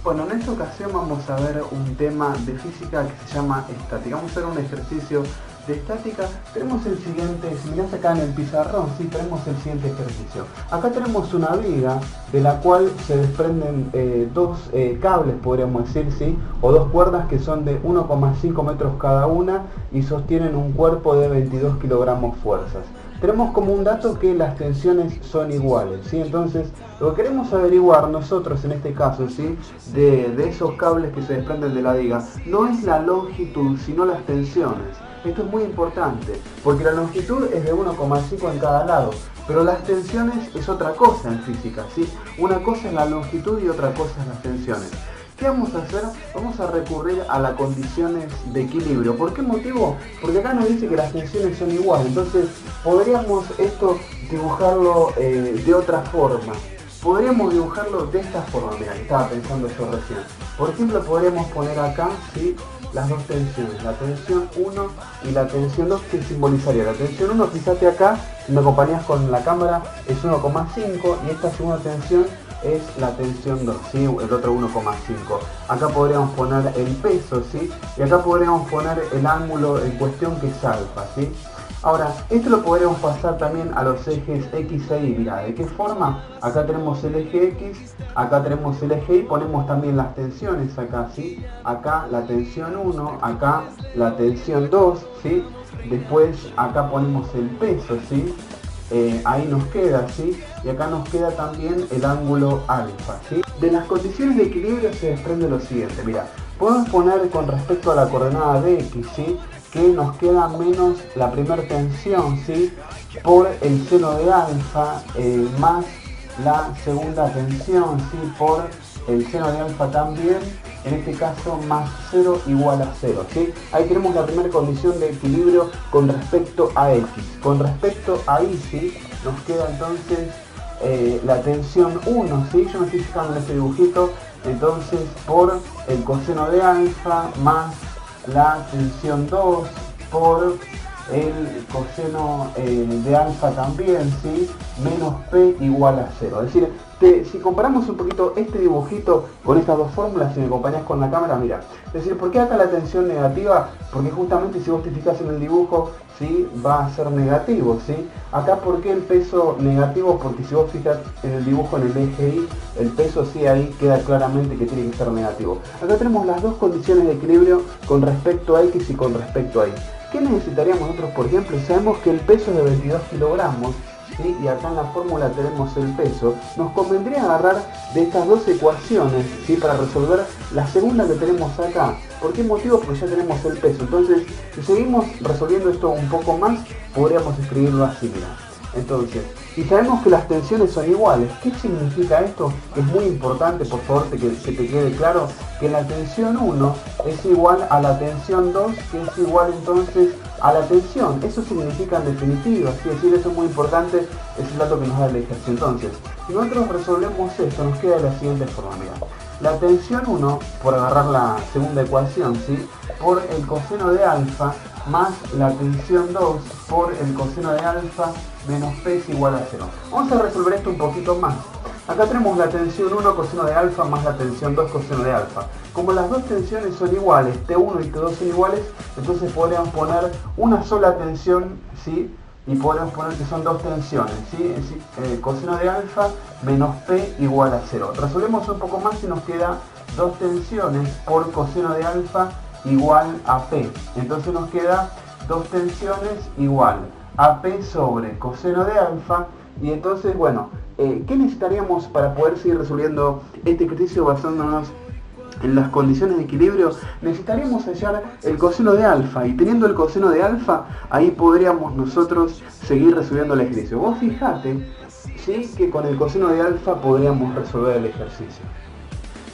Bueno, en esta ocasión vamos a ver un tema de física que se llama estática. Vamos a hacer un ejercicio de estática. Tenemos el siguiente, si mirás acá en el pizarrón, sí, tenemos el siguiente ejercicio. Acá tenemos una viga de la cual se desprenden dos cables, podríamos decir, sí, o dos cuerdas que son de 1,5 metros cada una y sostienen un cuerpo de 22 kilogramos fuerzas. Tenemos como un dato que las tensiones son iguales, ¿sí? Entonces, lo que queremos averiguar nosotros en este caso, ¿sí? de esos cables que se desprenden de la viga, no es la longitud, sino las tensiones. Esto es muy importante, porque la longitud es de 1,5 en cada lado, pero las tensiones es otra cosa en física, ¿sí? Una cosa es la longitud y otra cosa es las tensiones. ¿Qué vamos a hacer? Vamos a recurrir a las condiciones de equilibrio. ¿Por qué motivo? Porque acá nos dice que las tensiones son iguales. Entonces, podríamos esto dibujarlo de otra forma. Podríamos dibujarlo de esta forma. Mira, estaba pensando yo recién. Por ejemplo, podríamos poner acá, ¿sí?, las dos tensiones, la tensión 1 y la tensión 2, que simbolizaría la tensión 1, fíjate acá, si me acompañas con la cámara, es 1,5 y esta segunda tensión es la tensión 2, ¿sí? El otro 1,5. Acá podríamos poner el peso, ¿sí? Y acá podríamos poner el ángulo en cuestión que es alfa, ¿sí? Ahora, esto lo podríamos pasar también a los ejes X e Y. Mirá, ¿de qué forma? Acá tenemos el eje X, acá tenemos el eje Y, ponemos también las tensiones acá, ¿sí? Acá la tensión 1, acá la tensión 2, ¿sí? Después acá ponemos el peso, ¿sí? Ahí nos queda, ¿sí? Y acá nos queda también el ángulo alfa, ¿sí? De las condiciones de equilibrio se desprende lo siguiente, mira, podemos poner con respecto a la coordenada de X, ¿sí?, que nos queda menos la primera tensión, ¿sí?, por el seno de alfa más la segunda tensión, ¿sí?, por el seno de alfa también, en este caso más 0 igual a 0, ¿sí? Ahí tenemos la primera condición de equilibrio con respecto a X. Con respecto a Y, ¿sí?, nos queda entonces la tensión 1, ¿sí? Yo me estoy fijando en este dibujito, entonces por el coseno de alfa más la tensión 2 por el coseno de alfa también, ¿sí?, menos P igual a 0. Es decir, si comparamos un poquito este dibujito con estas dos fórmulas, si me acompañás con la cámara, mira. Es decir, ¿por qué acá la tensión negativa? Porque justamente si vos te fijas en el dibujo, ¿sí?, va a ser negativo, ¿sí? Acá, ¿por qué el peso negativo? Porque si vos fijas en el dibujo en el eje Y, el peso sí ahí queda claramente que tiene que ser negativo. Acá tenemos las dos condiciones de equilibrio con respecto a X y con respecto a Y. ¿Qué necesitaríamos nosotros, por ejemplo? Sabemos que el peso es de 22 kilogramos, ¿sí?, y acá en la fórmula tenemos el peso. Nos convendría agarrar de estas dos ecuaciones, ¿sí?, para resolver la segunda que tenemos acá. ¿Por qué motivo? Porque ya tenemos el peso. Entonces, si seguimos resolviendo esto un poco más, podríamos escribirlo así, mira. Entonces, si sabemos que las tensiones son iguales, ¿qué significa esto? Es muy importante, por favor, que te quede claro que la tensión 1 es igual a la tensión 2, que es igual entonces a la tensión. Eso significa en definitiva, ¿sí? Es decir, eso es muy importante, es el dato que nos da el ejercicio. Entonces, si nosotros resolvemos esto, nos queda de la siguiente forma, mira. La tensión 1, por agarrar la segunda ecuación, ¿sí?, por el coseno de alfa más la tensión 2 por el coseno de alfa menos P es igual a 0. Vamos a resolver esto un poquito más. Acá tenemos la tensión 1 coseno de alfa más la tensión 2 coseno de alfa. Como las dos tensiones son iguales, T1 y T2 son iguales, entonces podríamos poner una sola tensión, ¿sí?, y podemos poner que son dos tensiones, ¿sí? Es decir, coseno de alfa menos P igual a 0. Resolvemos un poco más y nos queda dos tensiones por coseno de alfa igual a P. Entonces nos queda dos tensiones igual a P sobre coseno de alfa. Y entonces, bueno, ¿qué necesitaríamos para poder seguir resolviendo este ejercicio basándonos en las condiciones de equilibrio? Necesitaríamos hallar el coseno de alfa, y teniendo el coseno de alfa, ahí podríamos nosotros seguir resolviendo el ejercicio. Vos fijate, ¿sí?, que con el coseno de alfa podríamos resolver el ejercicio.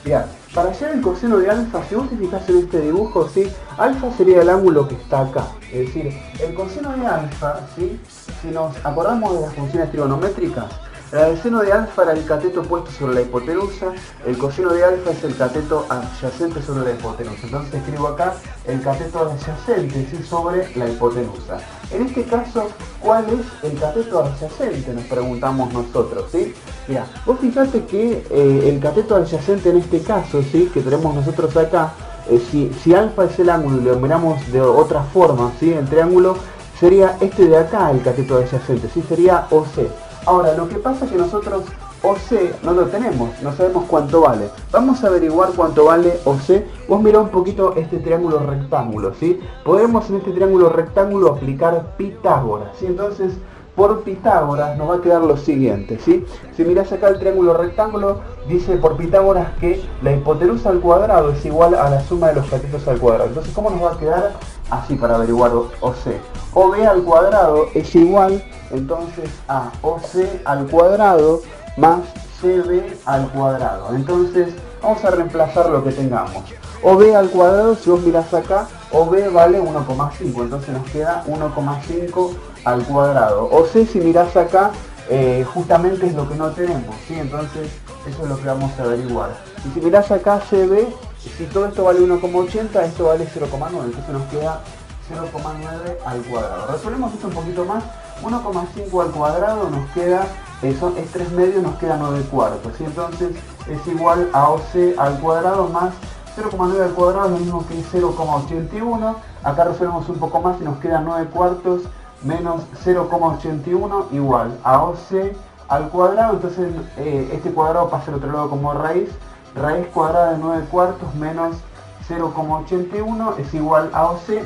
Mirá, para hallar el coseno de alfa, si vos te fijás en este dibujo, ¿sí?, alfa sería el ángulo que está acá. Es decir, el coseno de alfa, ¿sí?, si nos acordamos de las funciones trigonométricas, El seno de alfa era el cateto puesto sobre la hipotenusa, el coseno de alfa es el cateto adyacente sobre la hipotenusa. Entonces escribo acá el cateto adyacente, ¿sí?, sobre la hipotenusa. En este caso, ¿cuál es el cateto adyacente?, nos preguntamos nosotros, ¿sí? Mira, vos fijate que el cateto adyacente en este caso, ¿sí?, que tenemos nosotros acá, si alfa es el ángulo y lo miramos de otra forma, ¿sí?, el triángulo, sería este de acá el cateto adyacente, ¿sí?, sería OC. Ahora, lo que pasa es que nosotros OC no lo tenemos, no sabemos cuánto vale. Vamos a averiguar cuánto vale OC. Vos mirá un poquito este triángulo rectángulo, ¿sí? Podemos en este triángulo rectángulo aplicar Pitágoras, ¿sí? Entonces, por Pitágoras nos va a quedar lo siguiente, ¿sí? Si mirás acá el triángulo rectángulo, dice por Pitágoras que la hipotenusa al cuadrado es igual a la suma de los catetos al cuadrado. Entonces, ¿cómo nos va a quedar? Así para averiguar OC. OB al cuadrado es igual entonces a OC al cuadrado más CB al cuadrado. Entonces vamos a reemplazar lo que tengamos. OB al cuadrado, si vos mirás acá, OB vale 1,5, entonces nos queda 1,5 al cuadrado. OC, si mirás acá, justamente es lo que no tenemos, ¿sí? Entonces eso es lo que vamos a averiguar. Y si mirás acá CB, si todo esto vale 1,80, esto vale 0,9, entonces nos queda 0,9 al cuadrado. Resolvemos esto un poquito más. 1,5 al cuadrado nos queda, es 3 medios, nos queda 9 cuartos. ¿Sí? Entonces es igual a OC al cuadrado más 0,9 al cuadrado, lo mismo que 0,81. Acá resolvemos un poco más y nos queda 9 cuartos menos 0,81 igual a OC al cuadrado. Entonces este cuadrado pasa al otro lado como raíz. Raíz cuadrada de 9 cuartos menos 0,81 es igual a OC.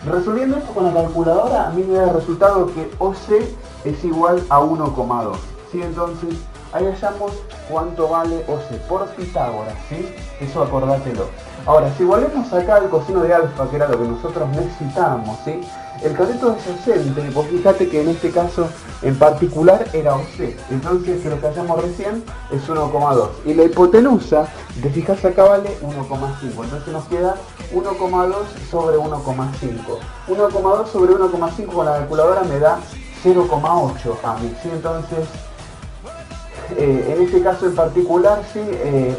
Resolviendo esto con la calculadora, a mí me da el resultado que OC es igual a 1,2. ¿Sí? Entonces, ahí hallamos cuánto vale OC por Pitágoras, ¿sí? Eso acordátelo. Ahora, si volvemos acá al coseno de alfa, que era lo que nosotros necesitábamos, ¿sí? El cateto adyacente, vos fíjate que en este caso en particular era OC. Entonces, lo que hallamos recién es 1,2. Y la hipotenusa, si te fijas acá, vale 1,5. Entonces nos queda 1,2 sobre 1,5. 1,2 sobre 1,5 con la calculadora me da 0,8 a mí, ¿sí? Entonces, en este caso en particular, ¿sí?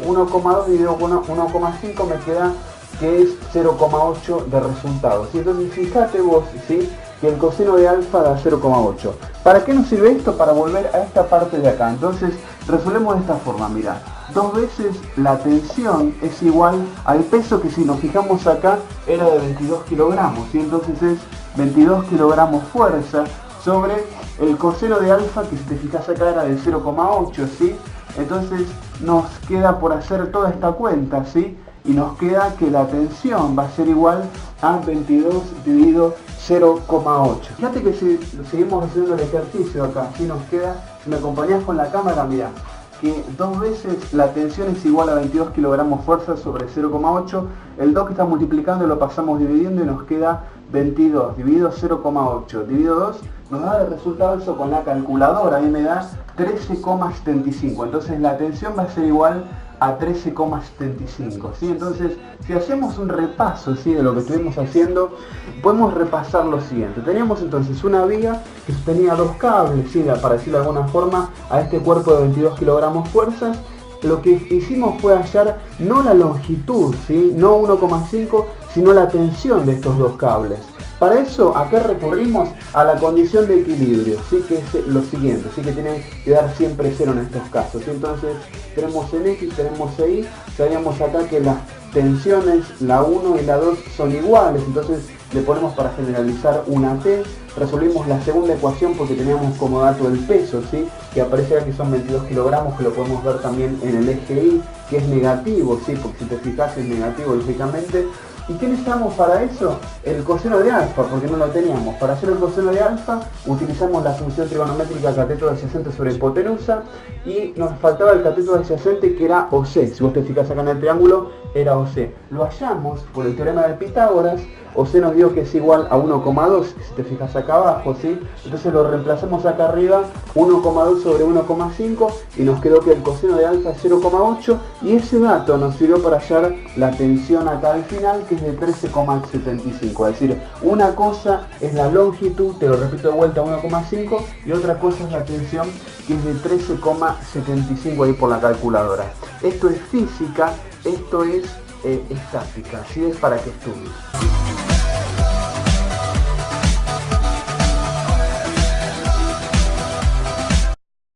1,2 dividido con 1,5 me queda que es 0,8 de resultado, ¿sí? Entonces fíjate vos, ¿sí?, que el coseno de alfa da 0,8. ¿Para qué nos sirve esto? Para volver a esta parte de acá. Entonces resolvemos de esta forma, mirá. 2 veces la tensión es igual al peso, que si nos fijamos acá era de 22 kilogramos, ¿sí? Entonces es 22 kilogramos fuerza sobre el coseno de alfa, que si te fijas acá era de 0,8, ¿sí? Entonces nos queda por hacer toda esta cuenta, ¿sí? Y nos queda que la tensión va a ser igual a 22 dividido 0,8. Fíjate que si seguimos haciendo el ejercicio acá, ¿sí? Nos queda, si me acompañás con la cámara, mira, que 2 veces la tensión es igual a 22 kilogramos fuerza sobre 0,8. El 2 que está multiplicando lo pasamos dividiendo y nos queda 22 dividido 0,8 dividido 2. Nos da el resultado eso con la calculadora, a mí me da 13,75. Entonces la tensión va a ser igual a 13,75, ¿sí? Entonces, si hacemos un repaso, ¿sí?, de lo que estuvimos haciendo, podemos repasar lo siguiente. Teníamos entonces una viga que sostenía 2 cables, ¿sí?, para decirlo de alguna forma, a este cuerpo de 22 kilogramos fuerzas. Lo que hicimos fue hallar no la longitud, ¿sí?, no 1,5, sino la tensión de estos 2 cables. Para eso, ¿a qué recurrimos? A la condición de equilibrio, ¿sí?, que es lo siguiente, ¿sí?, que tiene que dar siempre 0 en estos casos, ¿sí? Entonces tenemos en X, tenemos en Y, sabíamos acá que las tensiones, la 1 y la 2 son iguales, entonces le ponemos para generalizar una T. Resolvimos la segunda ecuación porque teníamos como dato el peso, ¿sí?, que aparece acá que son 22 kilogramos, que lo podemos ver también en el eje Y, que es negativo, ¿sí?, porque si te fijas es negativo lógicamente. ¿Y qué necesitamos para eso? El coseno de alfa, porque no lo teníamos. Para hacer el coseno de alfa utilizamos la función trigonométrica cateto adyacente sobre hipotenusa y nos faltaba el cateto adyacente, que era OC. Si vos te fijas acá en el triángulo, era OC. Lo hallamos por el teorema de Pitágoras. OC nos dio que es igual a 1,2, si te fijas acá abajo, ¿sí? Entonces lo reemplazamos acá arriba, 1,2 sobre 1,5, y nos quedó que el coseno de alfa es 0,8, y ese dato nos sirvió para hallar la tensión acá al final, que es de 13,75. Es decir, una cosa es la longitud, te lo repito de vuelta, 1,5, y otra cosa es la tensión, que es de 13,75 ahí por la calculadora. Esto es física, esto es estática, así es para que estudies.